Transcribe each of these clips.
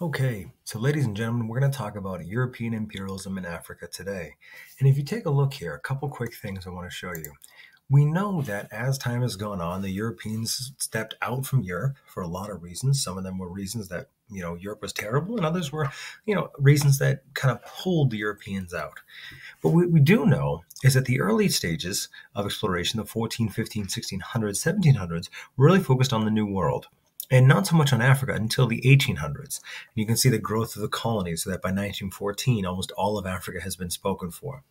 Okay, so ladies and gentlemen, we're going to talk about European imperialism in Africa today. And if you take a look here, a couple quick things I want to show you. We know that as time has gone on, the Europeans stepped out from Europe for a lot of reasons. Some of them were reasons that, Europe was terrible, and others were, reasons that kind of pulled the Europeans out. But what we do know is that the early stages of exploration, the 14, 15, 1600s, 1700s, really focused on the New World and not so much on Africa until the 1800s. And you can see the growth of the colonies, so that by 1914, almost all of Africa has been spoken for.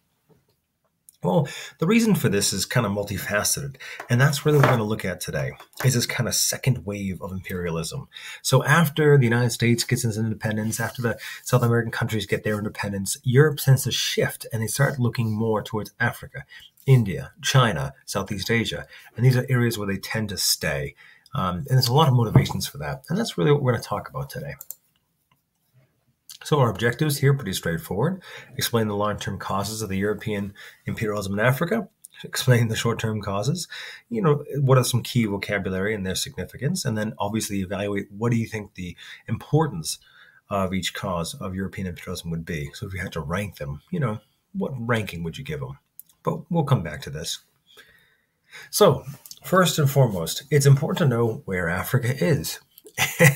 Well, the reason for this is kind of multifaceted, and that's really what we're going to look at today, is this kind of second wave of imperialism. So after the United States gets its independence, after the South American countries get their independence, Europe tends to shift, and they start looking more towards Africa, India, China, Southeast Asia, and these are areas where they tend to stay. And there's a lot of motivations for that, and that's really what we're going to talk about today. So our objectives here are pretty straightforward. Explain the long-term causes of the European imperialism in Africa. Explain the short-term causes. What are some key vocabulary and their significance? And then obviously evaluate what do you think the importance of each cause of European imperialism would be. So if you had to rank them, what ranking would you give them? But we'll come back to this. So first and foremost, it's important to know where Africa is.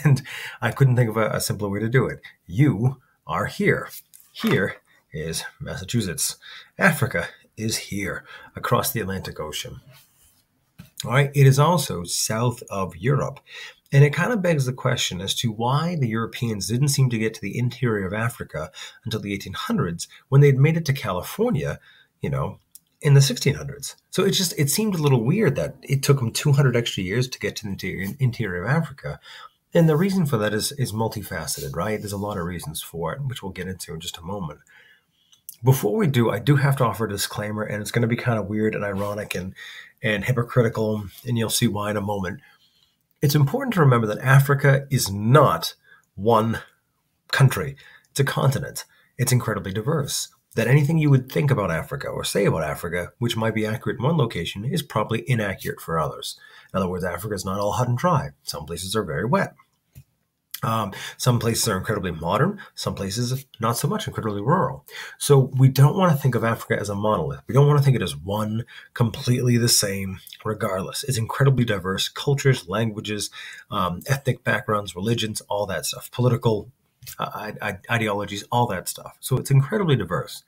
And I couldn't think of a simpler way to do it. You are here. Here is Massachusetts. Africa is here, across the Atlantic Ocean. All right. It is also south of Europe. And it kind of begs the question as to why the Europeans didn't seem to get to the interior of Africa until the 1800s, when they'd made it to California, in the 1600s. So it seemed a little weird that it took them 200 extra years to get to the interior of Africa. And the reason for that is multifaceted, right? There's a lot of reasons for it, which we'll get into in just a moment. Before we do, I do have to offer a disclaimer, and it's going to be kind of weird and ironic and hypocritical, and you'll see why in a moment. It's important to remember that Africa is not one country. It's a continent. It's incredibly diverse. That anything you would think about Africa or say about Africa, which might be accurate in one location, is probably inaccurate for others. In other words, Africa is not all hot and dry. Some places are very wet. Some places are incredibly modern. Some places not so much, incredibly rural. So we don't want to think of Africa as a monolith. We don't want to think it as one, completely the same, regardless. It's incredibly diverse. Cultures, languages, ethnic backgrounds, religions, all that stuff. Political ideologies, all that stuff. So it's incredibly diverse.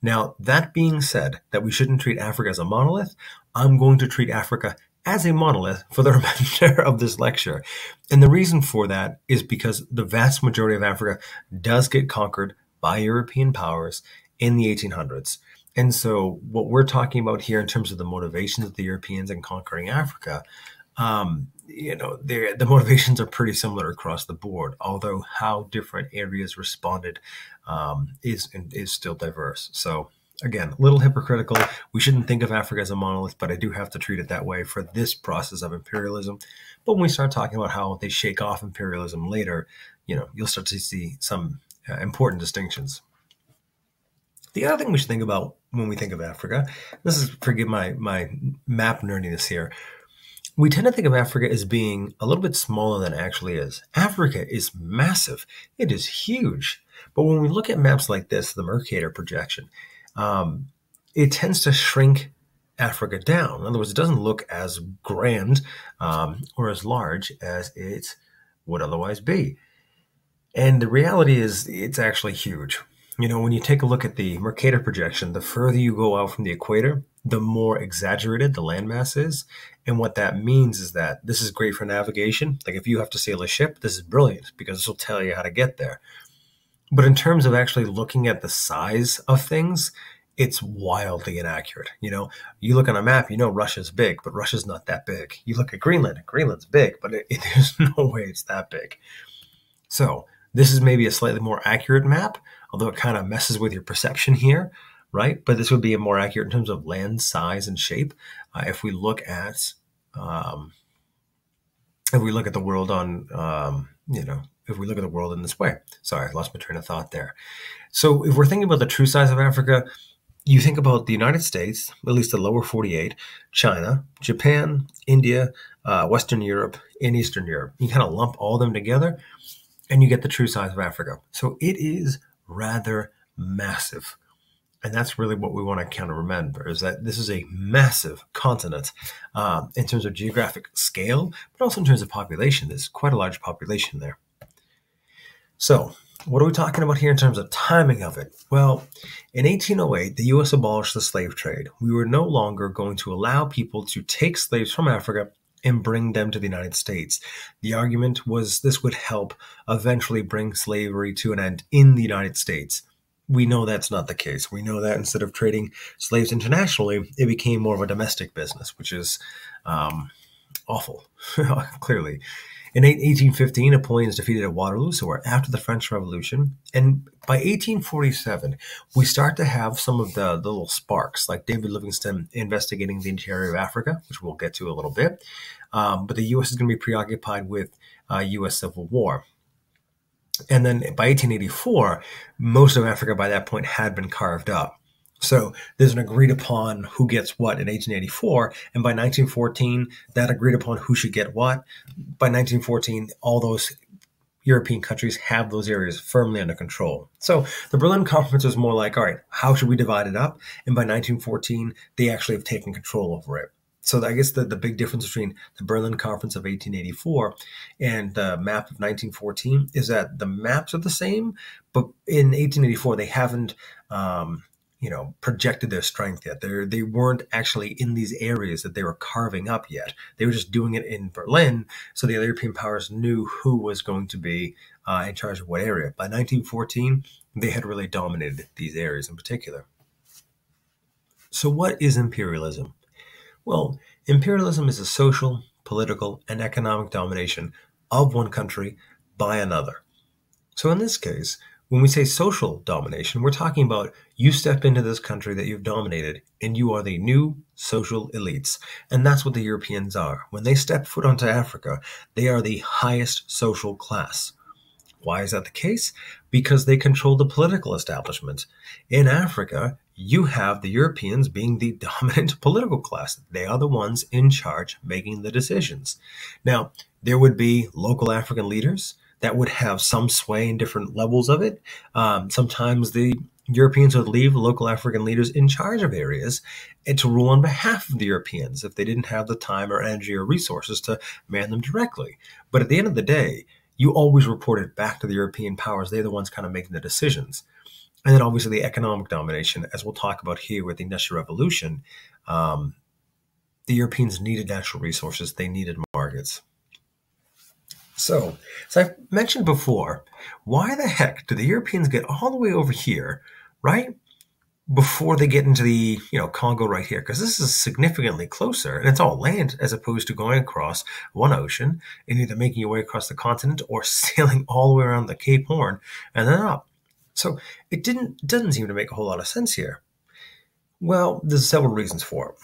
Now, that being said, that we shouldn't treat Africa as a monolith, I'm going to treat Africa as a monolith for the remainder of this lecture. And the reason for that is because the vast majority of Africa does get conquered by European powers in the 1800s. And so what we're talking about here in terms of the motivations of the Europeans in conquering Africa, the motivations are pretty similar across the board, although how different areas responded is still diverse. So again, a little hypocritical. We shouldn't think of Africa as a monolith, but I do have to treat it that way for this process of imperialism. But when we start talking about how they shake off imperialism later, you'll start to see some important distinctions. The other thing we should think about when we think of Africa, this is, forgive my map nerdiness here, we tend to think of Africa as being a little bit smaller than it actually is. Africa is massive. It is huge. But when we look at maps like this, the Mercator projection, it tends to shrink Africa down. In other words, it doesn't look as grand or as large as it would otherwise be. And the reality is it's actually huge. When you take a look at the Mercator projection, the further you go out from the equator, the more exaggerated the landmass is. And what that means is that this is great for navigation. Like if you have to sail a ship, this is brilliant because this will tell you how to get there. But in terms of actually looking at the size of things, it's wildly inaccurate. You look on a map, Russia's big, but Russia's not that big. You look at Greenland, Greenland's big, but there's no way it's that big. So this is maybe a slightly more accurate map, although it kind of messes with your perception here, right? But this would be a more accurate in terms of land size and shape. If we look at the world on, if we look at the world in this way. Sorry, I lost my train of thought there. So if we're thinking about the true size of Africa, you think about the United States, at least the lower 48, China, Japan, India, Western Europe, and Eastern Europe. You kind of lump all of them together, and you get the true size of Africa. So it is rather massive. And that's really what we want to kind of remember, is that this is a massive continent in terms of geographic scale, but also in terms of population. There's quite a large population there. So what are we talking about here in terms of timing of it? Well, in 1808, the U.S. abolished the slave trade. We were no longer going to allow people to take slaves from Africa and bring them to the United States. The argument was this would help eventually bring slavery to an end in the United States. We know that's not the case. We know that instead of trading slaves internationally, it became more of a domestic business, which is awful, clearly. In 1815, Napoleon is defeated at Waterloo, so we're after the French Revolution. And by 1847, we start to have some of the little sparks, like David Livingstone investigating the interior of Africa, which we'll get to a little bit. But the U.S. is going to be preoccupied with U.S. Civil War. And then by 1884, most of Africa by that point had been carved up. So there's an agreed upon who gets what in 1884, and by 1914, that agreed upon who should get what. By 1914, all those European countries have those areas firmly under control. So the Berlin Conference was more like, all right, how should we divide it up? And by 1914, they actually have taken control over it. So I guess the big difference between the Berlin Conference of 1884 and the map of 1914 is that the maps are the same, but in 1884, they haven't projected their strength yet. They weren't actually in these areas that they were carving up yet. They were just doing it in Berlin, so the other European powers knew who was going to be in charge of what area. By 1914, they had really dominated these areas in particular. So what is imperialism? Well, imperialism is a social, political, and economic domination of one country by another. So in this case, when we say social domination, we're talking about you step into this country that you've dominated and you are the new social elites. And that's what the Europeans are. When they step foot onto Africa, they are the highest social class. Why is that the case? Because they control the political establishment. In Africa, you have the Europeans being the dominant political class. They are the ones in charge making the decisions. Now, there would be local African leaders that would have some sway in different levels of it. Sometimes the Europeans would leave local African leaders in charge of areas and to rule on behalf of the Europeans if they didn't have the time or energy or resources to man them directly. But at the end of the day, you always report it back to the European powers. They're the ones kind of making the decisions. And then obviously the economic domination, as we'll talk about here with the Industrial Revolution, the Europeans needed natural resources. They needed markets. So, as I've mentioned before, why the heck do the Europeans get all the way over here, right, before they get into the Congo right here? Because this is significantly closer, and it's all land as opposed to going across one ocean and either making your way across the continent or sailing all the way around the Cape Horn and then up. So it doesn't seem to make a whole lot of sense here. Well, there's several reasons for it.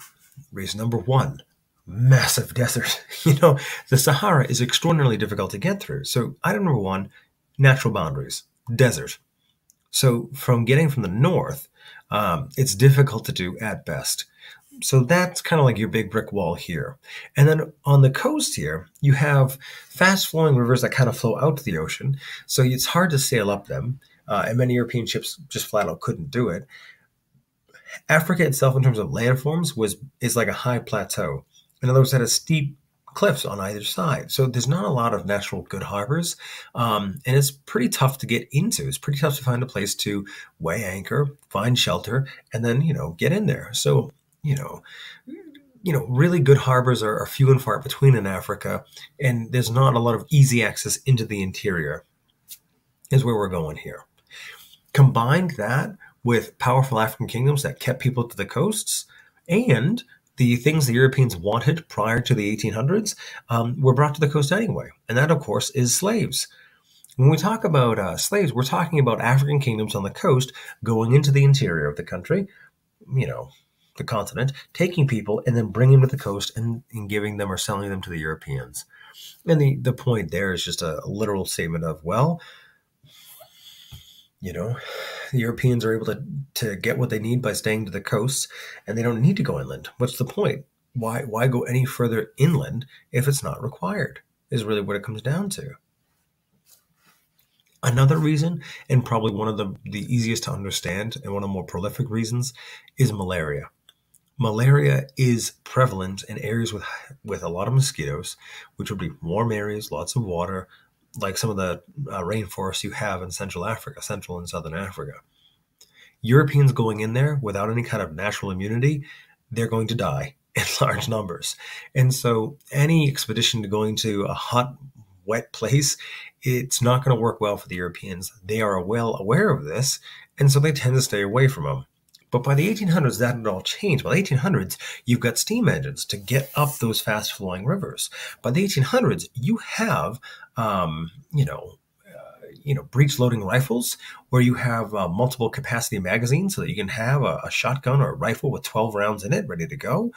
Reason number one, massive desert. The Sahara is extraordinarily difficult to get through. So item number one, natural boundaries, desert. So from getting from the north, it's difficult to do at best. So that's kind of like your big brick wall here. And then on the coast here, you have fast flowing rivers that kind of flow out to the ocean. So it's hard to sail up them. And many European ships just flat out couldn't do it. Africa itself, in terms of landforms, is like a high plateau. In other words, it has steep cliffs on either side. So there's not a lot of natural good harbors. And it's pretty tough to get into. It's pretty tough to find a place to weigh anchor, find shelter, and then, get in there. So, really good harbors are few and far between in Africa. And there's not a lot of easy access into the interior, is where we're going here. Combine that with powerful African kingdoms that kept people to the coasts and the things the Europeans wanted prior to the 1800s were brought to the coast anyway. And that, of course, is slaves. When we talk about slaves, we're talking about African kingdoms on the coast going into the interior of the country, the continent, taking people and then bringing them to the coast and giving them or selling them to the Europeans. And the point there is just a literal statement of, well, the Europeans are able to get what they need by staying to the coasts, and they don't need to go inland. What's the point? Why go any further inland if it's not required, is really what it comes down to. Another reason, and probably one of the easiest to understand and one of the more prolific reasons, is malaria. Malaria is prevalent in areas with a lot of mosquitoes, which would be warm areas, lots of water, like some of the rainforests you have in Central Africa, Central and Southern Africa. Europeans going in there without any kind of natural immunity, they're going to die in large numbers. And so any expedition to going to a hot, wet place, it's not going to work well for the Europeans. They are well aware of this, and so they tend to stay away from them. But by the 1800s, that had all changed. By the 1800s, you've got steam engines to get up those fast-flowing rivers. By the 1800s, you have, breech-loading rifles, where you have multiple capacity magazines so that you can have a shotgun or a rifle with 12 rounds in it ready to go.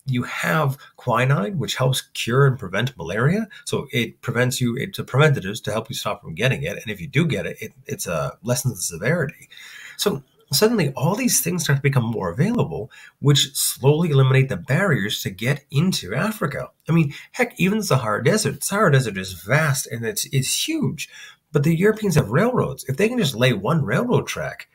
You have quinine, which helps cure and prevent malaria. So it prevents you, it's a preventative to help you stop from getting it. And if you do get it, it's lessens the severity. So suddenly all these things start to become more available, which slowly eliminate the barriers to get into Africa. I mean, heck, even the Sahara Desert. Sahara Desert is vast and it's huge, but the Europeans have railroads. If they can just lay one railroad track,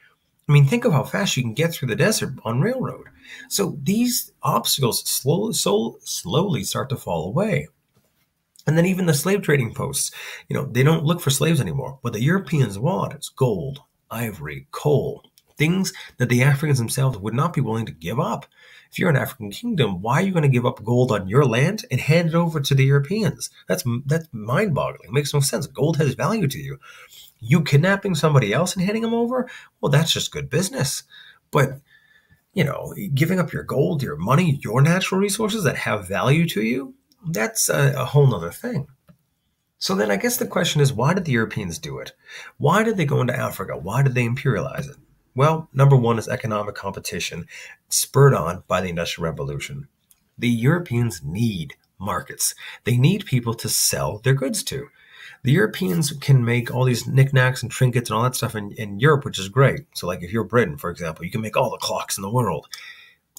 I mean, think of how fast you can get through the desert on railroad. So these obstacles slowly start to fall away. And then even the slave trading posts, they don't look for slaves anymore. What the Europeans want is gold, ivory, coal, things that the Africans themselves would not be willing to give up. If you're an African kingdom, why are you going to give up gold on your land and hand it over to the Europeans? That's mind-boggling. It makes no sense. Gold has value to you. You kidnapping somebody else and handing them over, well, that's just good business. But, giving up your gold, your money, your natural resources that have value to you, that's a whole nother thing. So then I guess the question is, why did the Europeans do it? Why did they go into Africa? Why did they imperialize it? Well, number one is economic competition, spurred on by the Industrial Revolution. The Europeans need markets. They need people to sell their goods to. The Europeans can make all these knickknacks and trinkets and all that stuff in Europe, which is great. So like if you're Britain, for example, you can make all the clocks in the world.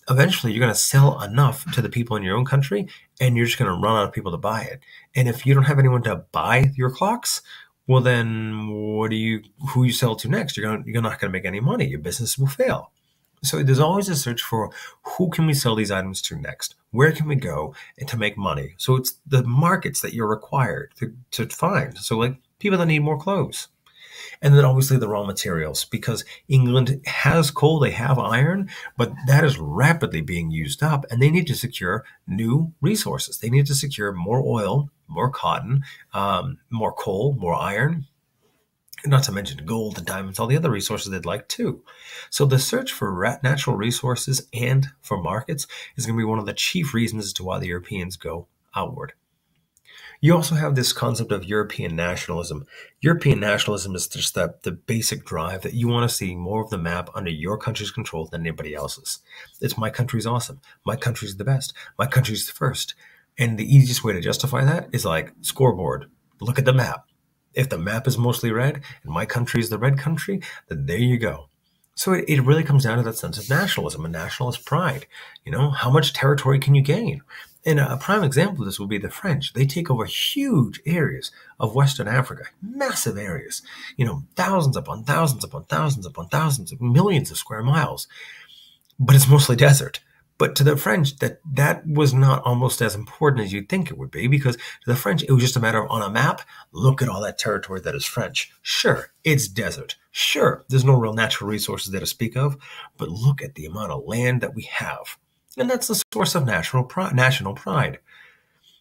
Eventually, you're going to sell enough to the people in your own country, and you're just going to run out of people to buy it. And if you don't have anyone to buy your clocks, well, then who you sell to next? You're not going to make any money. Your business will fail. So there's always a search for who can we sell these items to next? Where can we go to make money? So it's the markets that you're required to find. So like people that need more clothes. And then obviously the raw materials, because England has coal, they have iron, but that is rapidly being used up, and they need to secure new resources. They need to secure more oil, more cotton, more coal, more iron, not to mention gold and diamonds, all the other resources they'd like too. So the search for natural resources and for markets is going to be one of the chief reasons as to why the Europeans go outward. You also have this concept of European nationalism. European nationalism is just the basic drive that you want to see more of the map under your country's control than anybody else's. It's my country's awesome. My country's the best. My country's the first. And the easiest way to justify that is like scoreboard. Look at the map. If the map is mostly red and my country is the red country, then there you go. So it really comes down to that sense of nationalism and nationalist pride. How much territory can you gain? And a prime example of this would be the French. They take over huge areas of Western Africa, massive areas, thousands upon thousands upon thousands upon thousands of millions of square miles. But it's mostly desert. But to the French, that was not almost as important as you'd think it would be, because to the French, it was just a matter of, on a map, look at all that territory that is French. Sure, it's desert. Sure, there's no real natural resources there to speak of, but look at the amount of land that we have. And that's the source of national pride.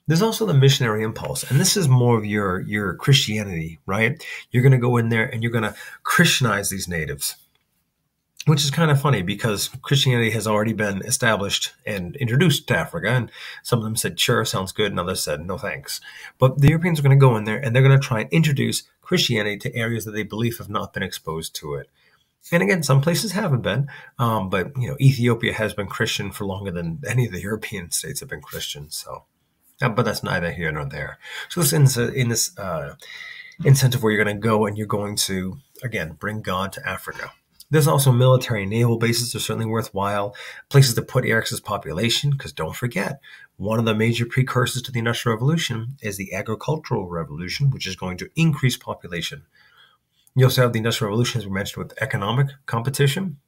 There's also the missionary impulse, and this is more of your Christianity, right? You're going to go in there and you're going to Christianize these natives, which is kind of funny because Christianity has already been established and introduced to Africa, and some of them said, sure, sounds good, and others said, no thanks. But the Europeans are going to go in there and they're going to try and introduce Christianity to areas that they believe have not been exposed to it. And again, some places haven't been, but Ethiopia has been Christian for longer than any of the European states have been Christian. So, but that's neither here nor there. So this in this incentive where you're going to go and you're going to, again, bring God to Africa. There's also military and naval bases that are certainly worthwhile, places to put Eric's population, because don't forget, one of the major precursors to the Industrial Revolution is the agricultural revolution, which is going to increase population. You also have the Industrial Revolution, as we mentioned, with economic competition.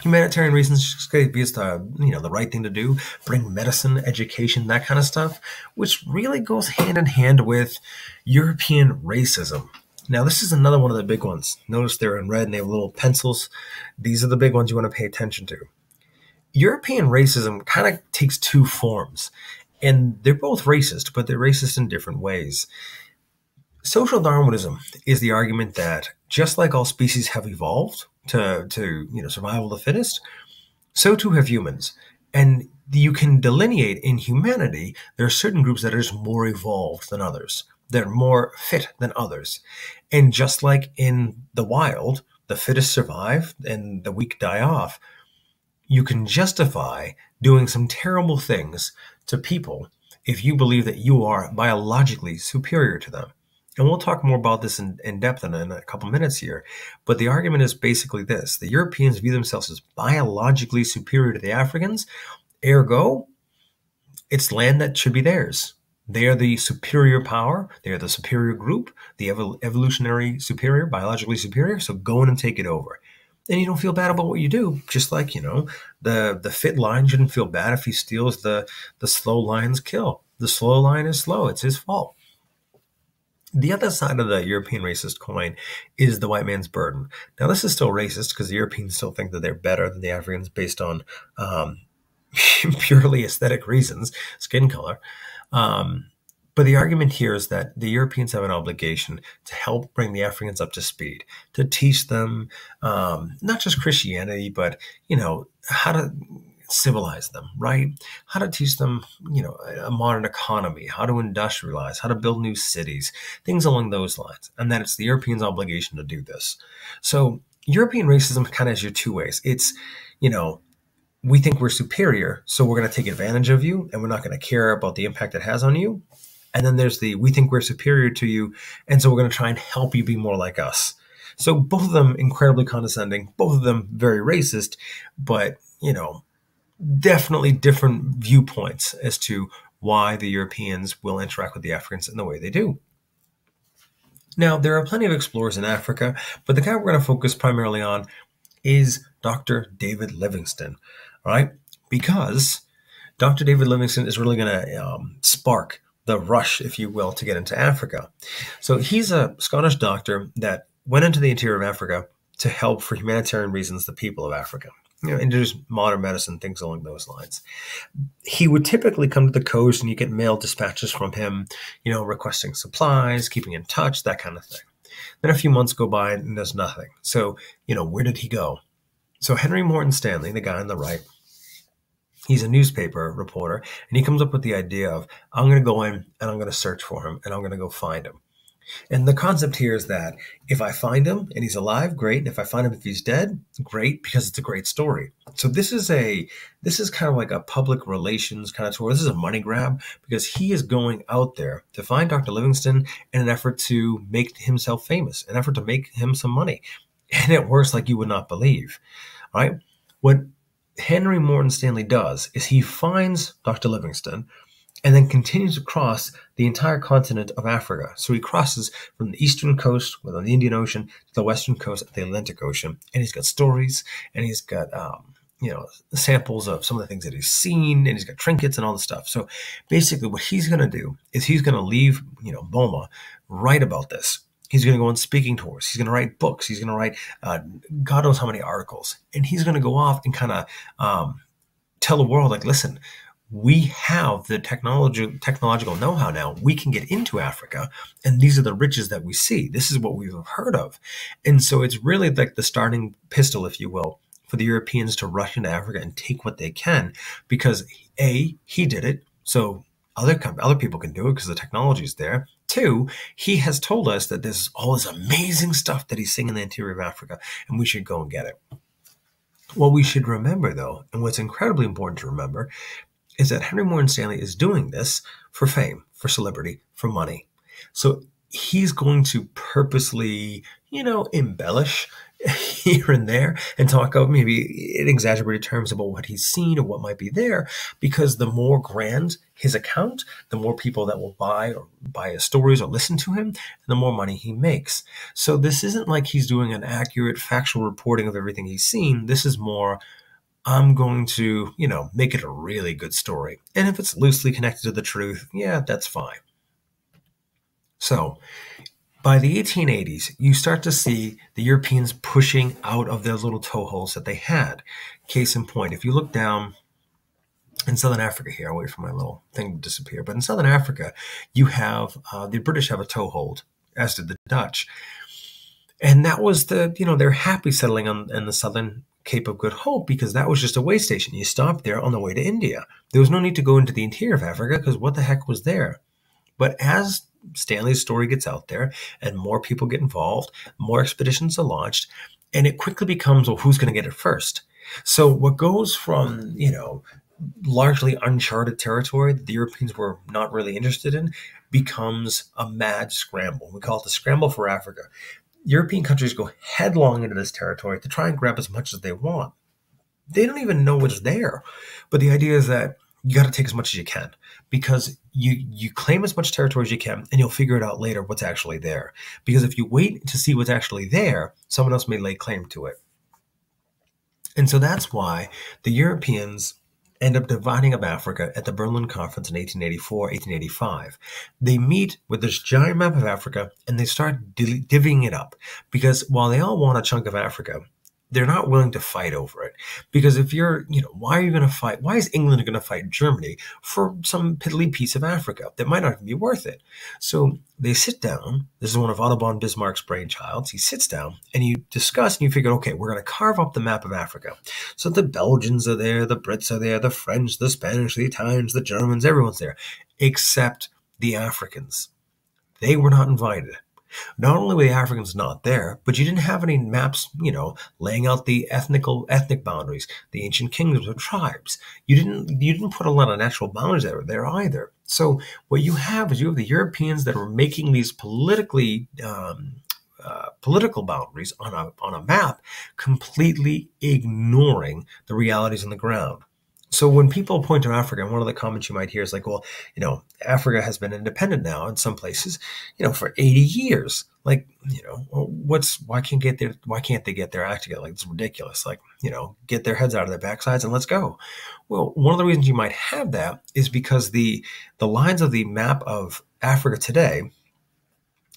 Humanitarian reasons, because the right thing to do, bring medicine, education, that kind of stuff, which really goes hand in hand with European racism. Now, this is another one of the big ones. Notice they're in red and they have little pencils. These are the big ones you want to pay attention to. European racism kind of takes two forms, and they're both racist, but they're racist in different ways. Social Darwinism is the argument that just like all species have evolved to survival of the fittest, so too have humans. And you can delineate in humanity, there are certain groups that are just more evolved than others. They're more fit than others. And just like in the wild, the fittest survive and the weak die off, you can justify doing some terrible things to people if you believe that you are biologically superior to them. And we'll talk more about this in depth in a couple minutes here. But the argument is basically this. The Europeans view themselves as biologically superior to the Africans. Ergo, it's land that should be theirs. They are the superior power. They are the superior group, the evolutionary superior, biologically superior. So go in and take it over. And you don't feel bad about what you do. Just like, the fit lion shouldn't feel bad if he steals the slow lion's kill. The slow lion is slow. It's his fault. The other side of the European racist coin is the white man's burden. Now, this is still racist because the Europeans still think that they're better than the Africans based on purely aesthetic reasons, skin color. But the argument here is that the Europeans have an obligation to help bring the Africans up to speed, to teach them not just Christianity, but, how to civilize them, right? How to teach them, a modern economy, how to industrialize, how to build new cities, things along those lines. And that it's the Europeans' obligation to do this. So European racism kind of has your two ways. It's, we think we're superior, so we're going to take advantage of you and we're not going to care about the impact it has on you. And then there's we think we're superior to you, and so we're going to try and help you be more like us. So both of them incredibly condescending, both of them very racist, but, definitely different viewpoints as to why the Europeans will interact with the Africans in the way they do. Now, there are plenty of explorers in Africa, but the guy we're going to focus primarily on is Dr. David Livingstone, all right? Because Dr. David Livingstone is really going to spark the rush, if you will, to get into Africa. So he's a Scottish doctor that went into the interior of Africa to help, for humanitarian reasons, the people of Africa. Introduce modern medicine, things along those lines. He would typically come to the coast and you get mail dispatches from him, requesting supplies, keeping in touch, that kind of thing. Then a few months go by and there's nothing. So, where did he go? So Henry Morton Stanley, the guy on the right, he's a newspaper reporter, and he comes up with the idea of, I'm going to go in and I'm going to search for him and I'm going to go find him. And the concept here is that if I find him and he's alive, great. And if I find him if he's dead, great, because it's a great story. So this is kind of like a public relations kind of tour. This is a money grab because he is going out there to find Dr. Livingstone in an effort to make himself famous, an effort to make him some money. And it works like you would not believe, right? What Henry Morton Stanley does is he finds Dr. Livingstone and then continues across the entire continent of Africa. So he crosses from the eastern coast on the Indian Ocean to the western coast of the Atlantic Ocean. And he's got stories, and he's got samples of some of the things that he's seen, and he's got trinkets and all the stuff. So basically what he's going to do is he's going to leave, Boma, write about this. He's going to go on speaking tours. He's going to write books. He's going to write God knows how many articles. And he's going to go off and kind of tell the world, like, listen, we have the technological know-how now. We can get into Africa, and these are the riches that we see. This is what we've heard of. And so it's really like the starting pistol, if you will, for the Europeans to rush into Africa and take what they can, because A, he did it, so other people can do it because the technology is there. 2, he has told us that there's all this amazing stuff that he's seeing in the interior of Africa, and we should go and get it. What we should remember, though, and what's incredibly important to remember, is that Henry Morton Stanley is doing this for fame, for celebrity, for money. So he's going to purposely, embellish here and there and talk of maybe in exaggerated terms about what he's seen or what might be there, because the more grand his account, the more people that will buy his stories or listen to him, and the more money he makes. So this isn't like he's doing an accurate factual reporting of everything he's seen. This is more, I'm going to, make it a really good story. And if it's loosely connected to the truth, yeah, that's fine. So by the 1880s, you start to see the Europeans pushing out of their little toeholes that they had. Case in point, if you look down in Southern Africa here, I'll wait for my little thing to disappear, but in Southern Africa, you have, the British have a toehold, as did the Dutch. And that was they're happy settling in the southern Cape of Good Hope, because that was just a way station. You stopped there on the way to India. There was no need to go into the interior of Africa, because what the heck was there? But as Stanley's story gets out there and more people get involved, more expeditions are launched, and it quickly becomes, well, who's going to get it first? So what goes from, largely uncharted territory that the Europeans were not really interested in becomes a mad scramble. We call it the scramble for Africa. European countries go headlong into this territory to try and grab as much as they want. They don't even know what's there. But the idea is that you got to take as much as you can, because you claim as much territory as you can, and you'll figure it out later what's actually there. Because if you wait to see what's actually there, someone else may lay claim to it. And so that's why the Europeans end up dividing up Africa at the Berlin Conference in 1884, 1885. They meet with this giant map of Africa, and they start divvying it up. Because while they all want a chunk of Africa, they're not willing to fight over it. Because if you're, why are you going to fight? Why is England going to fight Germany for some piddly piece of Africa that might not even be worth it? So they sit down. This is one of Otto von Bismarck's brainchilds. He sits down and you discuss, and you figure, okay, we're going to carve up the map of Africa. So the Belgians are there, the Brits are there, the French, the Spanish, the Italians, the Germans, everyone's there, except the Africans. They were not invited. Not only were the Africans not there, but you didn't have any maps, laying out the ethnic boundaries, the ancient kingdoms or tribes. You didn't put a lot of natural boundaries there either. So what you have is the Europeans that are making these political boundaries on a map, completely ignoring the realities on the ground. So when people point to Africa, one of the comments you might hear is like, well, Africa has been independent now in some places, for 80 years. Like, why can't they get their act together? Like, it's ridiculous. Like, get their heads out of their backsides and let's go. Well, one of the reasons you might have that is because the lines of the map of Africa today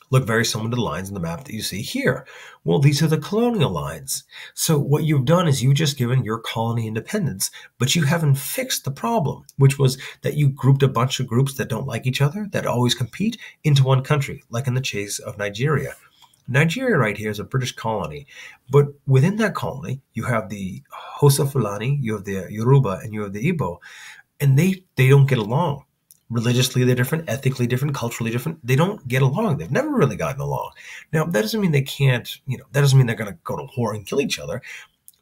look very similar to the lines in the map that you see here. Well, these are the colonial lines. So what you've done is you've just given your colony independence, but you haven't fixed the problem, which was that you grouped a bunch of groups that don't like each other, that always compete, into one country, like in the case of Nigeria. Nigeria right here is a British colony, but within that colony, you have the Hausa Fulani, you have the Yoruba, and you have the Igbo, and they don't get along. Religiously, they're different, ethnically different, culturally different. They don't get along. They've never really gotten along. Now, that doesn't mean they can't, that doesn't mean they're going to go to war and kill each other.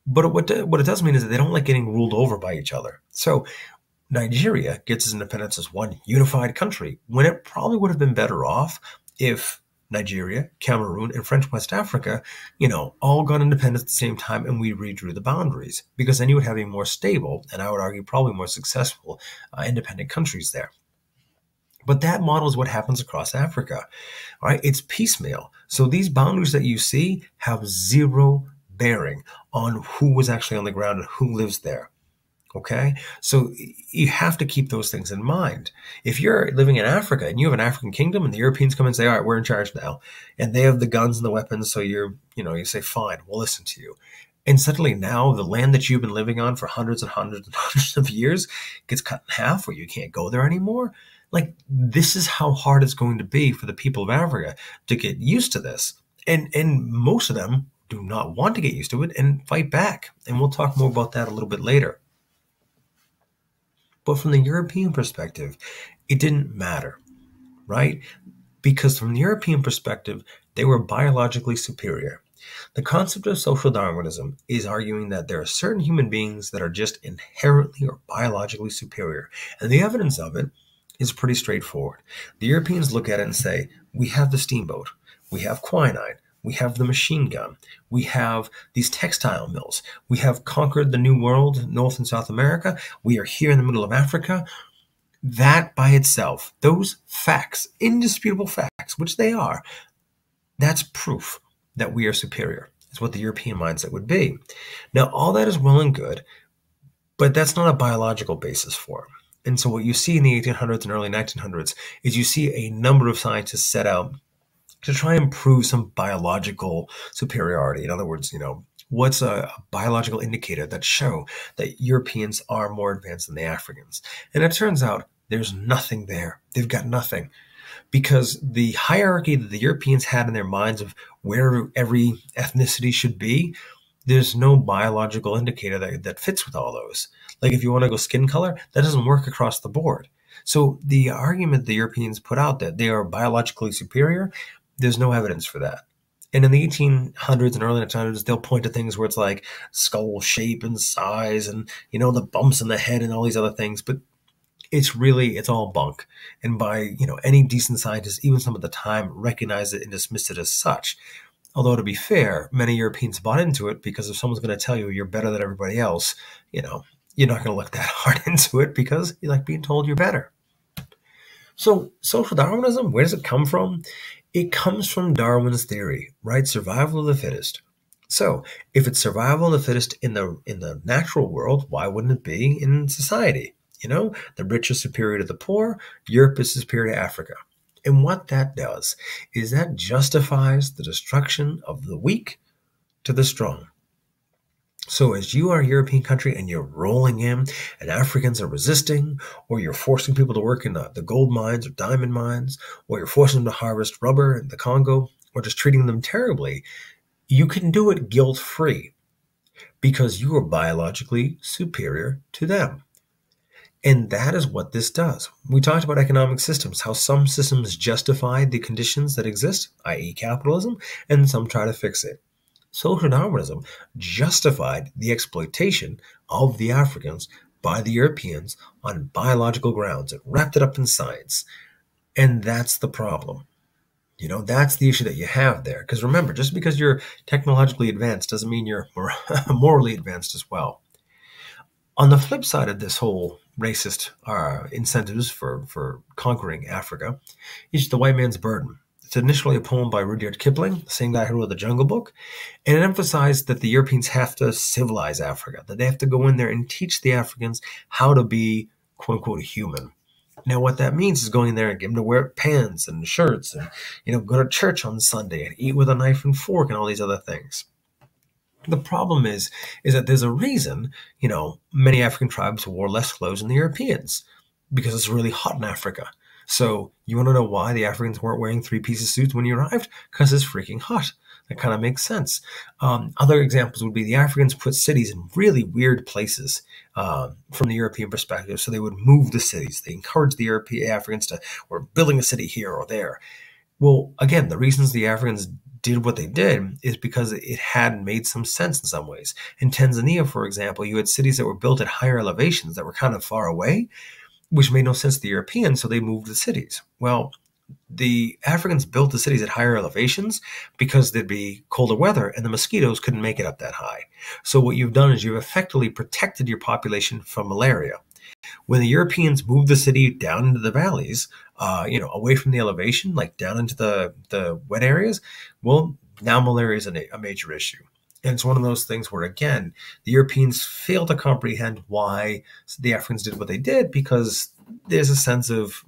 But what it does mean is that they don't like getting ruled over by each other. So Nigeria gets its independence as one unified country, when it probably would have been better off if Nigeria, Cameroon, and French West Africa, all got independence at the same time, and we redrew the boundaries. Because then you would have a more stable, and I would argue probably more successful, independent countries there. But that model is what happens across Africa, right? It's piecemeal. So these boundaries that you see have zero bearing on who was actually on the ground and who lives there, okay? So you have to keep those things in mind. If you're living in Africa and you have an African kingdom and the Europeans come and say, all right, we're in charge now, and they have the guns and the weapons, so you say, fine, we'll listen to you. And suddenly now the land that you've been living on for hundreds and hundreds and hundreds of years gets cut in half, where you can't go there anymore. Like, this is how hard it's going to be for the people of Africa to get used to this. And most of them do not want to get used to it and fight back. And we'll talk more about that a little bit later. But from the European perspective, it didn't matter, right? Because from the European perspective, they were biologically superior. The concept of social Darwinism is arguing that there are certain human beings that are just inherently or biologically superior. And the evidence of it is pretty straightforward. The Europeans look at it and say, we have the steamboat, we have quinine, We have the machine gun. We have these textile mills. We have conquered the New World, North and South America. We are here in the middle of Africa. That by itself, those facts, indisputable facts, which they are, that's proof that we are superior. It's what the European mindset would be. Now, all that is well and good, but that's not a biological basis for it. And so what you see in the 1800s and early 1900s is you see a number of scientists set out to try and prove some biological superiority. In other words, what's a biological indicator that show that Europeans are more advanced than the Africans? And it turns out there's nothing there. They've got nothing. Because the hierarchy that the Europeans had in their minds of where every ethnicity should be, there's no biological indicator that fits with all those. Like if you want to go skin color, that doesn't work across the board. So the argument the Europeans put out that they are biologically superior, there's no evidence for that. And in the 1800s and early 1900s, they'll point to things where it's like skull shape and size and, the bumps in the head and all these other things. But it's all bunk. And by, any decent scientist, even some at the time, recognize it and dismiss it as such. Although to be fair, many Europeans bought into it because if someone's going to tell you you're better than everybody else, you're not going to look that hard into it because you like being told you're better. So social Darwinism, where does it come from? It comes from Darwin's theory, right? Survival of the fittest. So if it's survival of the fittest in the natural world, why wouldn't it be in society? The rich are superior to the poor, Europe is superior to Africa. And what that does is that justifies the destruction of the weak to the strong. So as you are a European country and you're rolling in and Africans are resisting, or you're forcing people to work in the gold mines or diamond mines, or you're forcing them to harvest rubber in the Congo, or just treating them terribly, you can do it guilt-free because you are biologically superior to them. And that is what this does. We talked about economic systems, how some systems justify the conditions that exist, i.e. capitalism, and some try to fix it. Social Darwinism justified the exploitation of the Africans by the Europeans on biological grounds. It wrapped it up in science. And that's the problem. That's the issue that you have there. Because remember, just because you're technologically advanced doesn't mean you're morally advanced as well. On the flip side of this whole racist incentives for conquering Africa is The White Man's Burden. It's initially a poem by Rudyard Kipling, the same guy who wrote The Jungle Book, and it emphasized that the Europeans have to civilize Africa, that they have to go in there and teach the Africans how to be, quote unquote, human. Now, what that means is going in there and get them to wear pants and shirts and, go to church on Sunday and eat with a knife and fork and all these other things. The problem is that there's a reason, many African tribes wore less clothes than the Europeans because it's really hot in Africa. So you want to know why the Africans weren't wearing three-piece suits when you arrived? Because it's freaking hot. That kind of makes sense. Other examples would be the Africans put cities in really weird places from the European perspective. So they would move the cities. They encouraged the European Africans to, we're building a city here or there. Well, again, the reasons the Africans did what they did is because it had made some sense in some ways. In Tanzania, for example, you had cities that were built at higher elevations that were kind of far away, which made no sense to the Europeans, so they moved the cities. Well, the Africans built the cities at higher elevations because there'd be colder weather and the mosquitoes couldn't make it up that high. So what you've done is you've effectively protected your population from malaria. When the Europeans moved the city down into the valleys, away from the elevation, like down into the wet areas, well, now malaria is a major issue. And it's one of those things where, again, the Europeans fail to comprehend why the Africans did what they did because there's a sense of,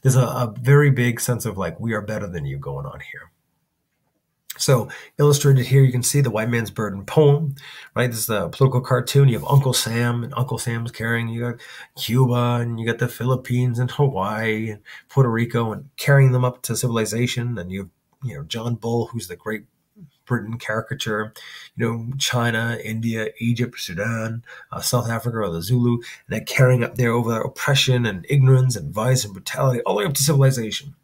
there's a very big sense of like, we are better than you going on here. So illustrated here, you can see the White Man's Burden poem, right? This is the political cartoon. You have Uncle Sam, and Uncle Sam's carrying, you got Cuba, and you got the Philippines and Hawaii and Puerto Rico, and carrying them up to civilization. And you have, John Bull, who's the Great Britain caricature, China, India, Egypt, Sudan, South Africa, or the Zulu, and they're carrying up there over oppression and ignorance and vice and brutality all the way up to civilization.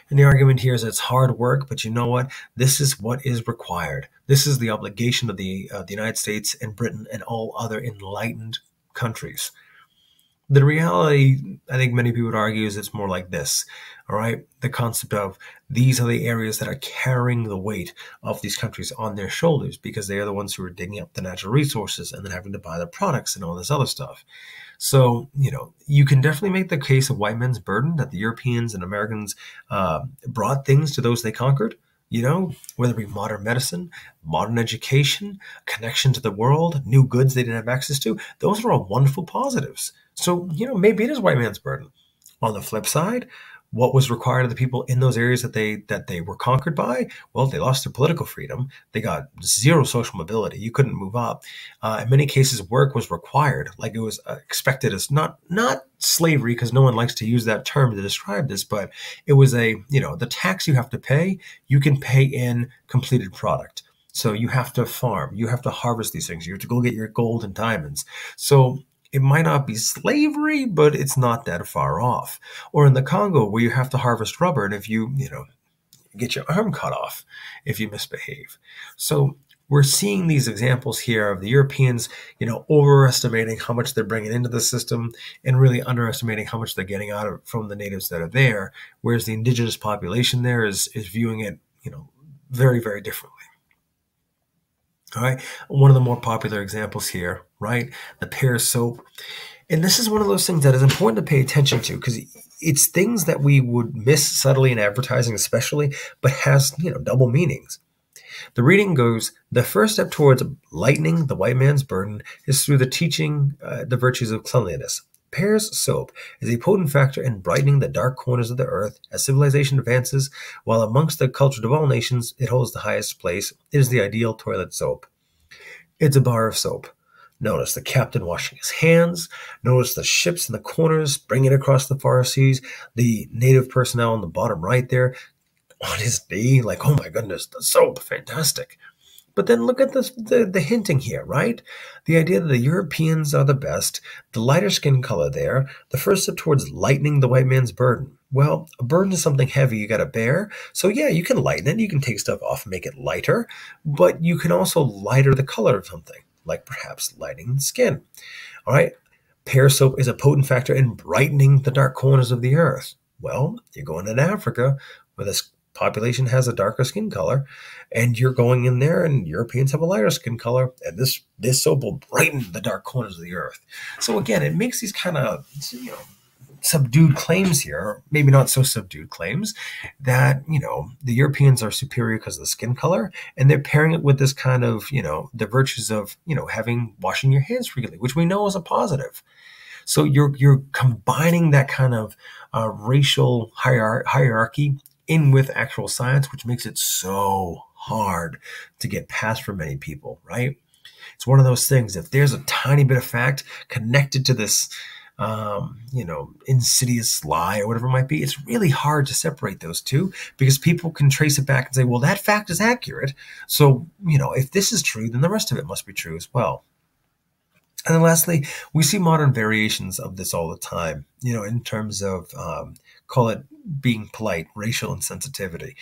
And the argument here is that it's hard work, but you know what? This is what is required. This is the obligation of the United States and Britain and all other enlightened countries. The reality, I think many people would argue, is it's more like this. All right. The concept of these are the areas that are carrying the weight of these countries on their shoulders because they are the ones who are digging up the natural resources and then having to buy the products and all this other stuff. So, you can definitely make the case of white men's burden that the Europeans and Americans brought things to those they conquered, whether it be modern medicine, modern education, connection to the world, new goods they didn't have access to. Those are all wonderful positives. So, maybe it is white man's burden. On the flip side, what was required of the people in those areas that they were conquered by? Well, they lost their political freedom. They got zero social mobility. You couldn't move up. In many cases, work was required, like it was expected as not slavery, because no one likes to use that term to describe this, but it was the tax you have to pay, you can pay in completed product. So you have to farm, you have to harvest these things, you have to go get your gold and diamonds. So it might not be slavery, but it's not that far off. Or in the Congo, where you have to harvest rubber, and if you get your arm cut off if you misbehave. So we're seeing these examples here of the Europeans, overestimating how much they're bringing into the system and really underestimating how much they're getting out of from the natives that are there, whereas the indigenous population there is viewing it, very, very differently. All right. One of the more popular examples here, right? The Pear soap. And this is one of those things that is important to pay attention to because it's things that we would miss subtly in advertising, especially, but has, double meanings. The reading goes, the first step towards lightening the white man's burden is through the teaching the virtues of cleanliness. Pear's soap is a potent factor in brightening the dark corners of the earth as civilization advances, while amongst the culture of all nations it holds the highest place. It is the ideal toilet soap. It's a bar of soap. Notice the captain washing his hands. Notice the ships in the corners bringing it across the far seas. The native personnel in the bottom right there on his knee, like, oh my goodness, the soap, fantastic. But then look at the hinting here, right? The idea that the Europeans are the best, the lighter skin color there, the first step towards lightening the white man's burden. Well, a burden is something heavy you got to bear. So yeah, you can lighten it. You can take stuff off and make it lighter, but you can also lighter the color of something, like perhaps lightening the skin. All right. Pear soap is a potent factor in brightening the dark corners of the earth. Well, you're going in Africa where this population has a darker skin color, and you're going in there and Europeans have a lighter skin color, and this soap will brighten the dark corners of the earth. So again, it makes these kind of, subdued claims here, maybe not so subdued claims, that, the Europeans are superior because of the skin color, and they're pairing it with this kind of, the virtues of, washing your hands frequently, which we know is a positive. So you're combining that kind of racial hierarchy in with actual science, which makes it so hard to get past for many people, right? It's one of those things, if there's a tiny bit of fact connected to this, insidious lie or whatever it might be, it's really hard to separate those two because people can trace it back and say, well, that fact is accurate. So, if this is true, then the rest of it must be true as well. And then lastly, we see modern variations of this all the time, in terms of, call it being polite, racial insensitivity,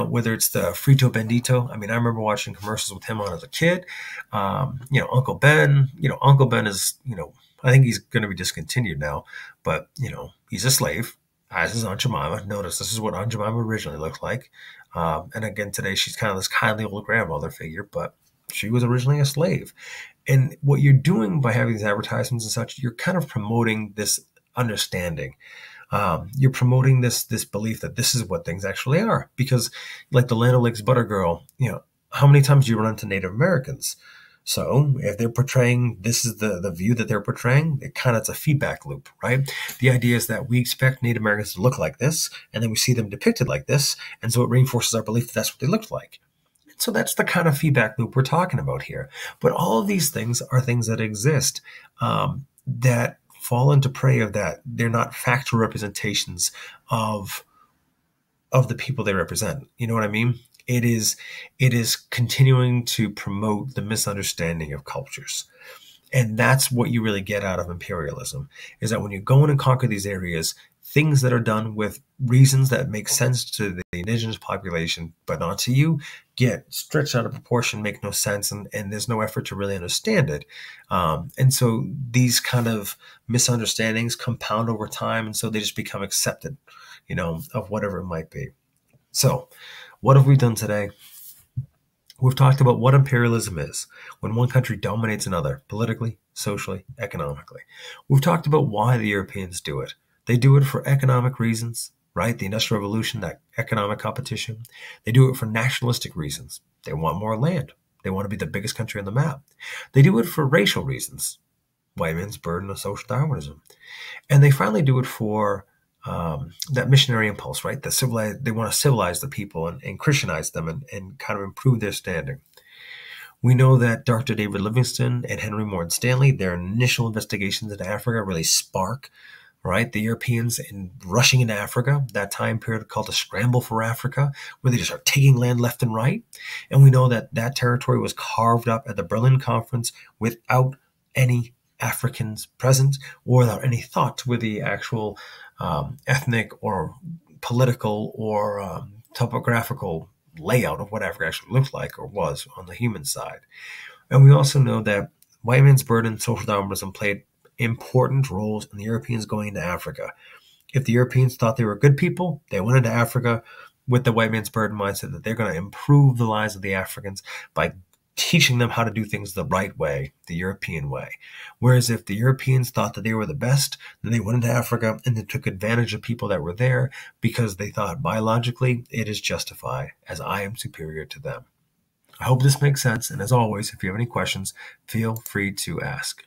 whether it's the frito bendito. I mean, I remember watching commercials with him on as a kid. Uncle Ben, Uncle Ben is, I think he's going to be discontinued now, but, he's a slave, as is Aunt Jemima. Notice this is what Aunt Jemima originally looked like. And again, today she's kind of this kindly old grandmother figure, but she was originally a slave. And what you're doing by having these advertisements and such, you're kind of promoting this understanding. You're promoting this belief that this is what things actually are. Because like the Land O'Lakes Butter Girl, how many times do you run into Native Americans? So if they're portraying, this is the view that they're portraying, it's a feedback loop, right? The idea is that we expect Native Americans to look like this, and then we see them depicted like this, and so it reinforces our belief that that's what they looked like. So that's the kind of feedback loop we're talking about here. But all of these things are things that exist that fall into prey of that. They're not factual representations of the people they represent. You know what I mean? It is continuing to promote the misunderstanding of cultures. And that's what you really get out of imperialism, is that when you go in and conquer these areas, things that are done with reasons that make sense to the indigenous population, but not to you, get stretched out of proportion, make no sense, and there's no effort to really understand it. And so these kind of misunderstandings compound over time, and so they just become accepted, of whatever it might be. So, what have we done today? We've talked about what imperialism is, when one country dominates another, politically, socially, economically. We've talked about why the Europeans do it. They do it for economic reasons, right? The Industrial Revolution, that economic competition. They do it for nationalistic reasons. They want more land. They want to be the biggest country on the map. They do it for racial reasons. White man's burden of social Darwinism. And they finally do it for that missionary impulse, right? They want to civilize the people and Christianize them and kind of improve their standing. We know that Dr. David Livingstone and Henry Morton Stanley, their initial investigations into Africa really spark, right, the Europeans in rushing into Africa, that time period called the Scramble for Africa, where they just are taking land left and right. And we know that that territory was carved up at the Berlin Conference without any Africans present or without any thought to where the actual ethnic or political or topographical layout of what Africa actually looked like or was on the human side. And we also know that white man's burden, social Darwinism played important roles in the Europeans going into Africa. If the Europeans thought they were good people, they went into Africa with the white man's burden mindset that they're going to improve the lives of the Africans by teaching them how to do things the right way, the European way. Whereas if the Europeans thought that they were the best, then they went into Africa and they took advantage of people that were there because they thought biologically it is justified as I am superior to them. I hope this makes sense. And as always, if you have any questions, feel free to ask.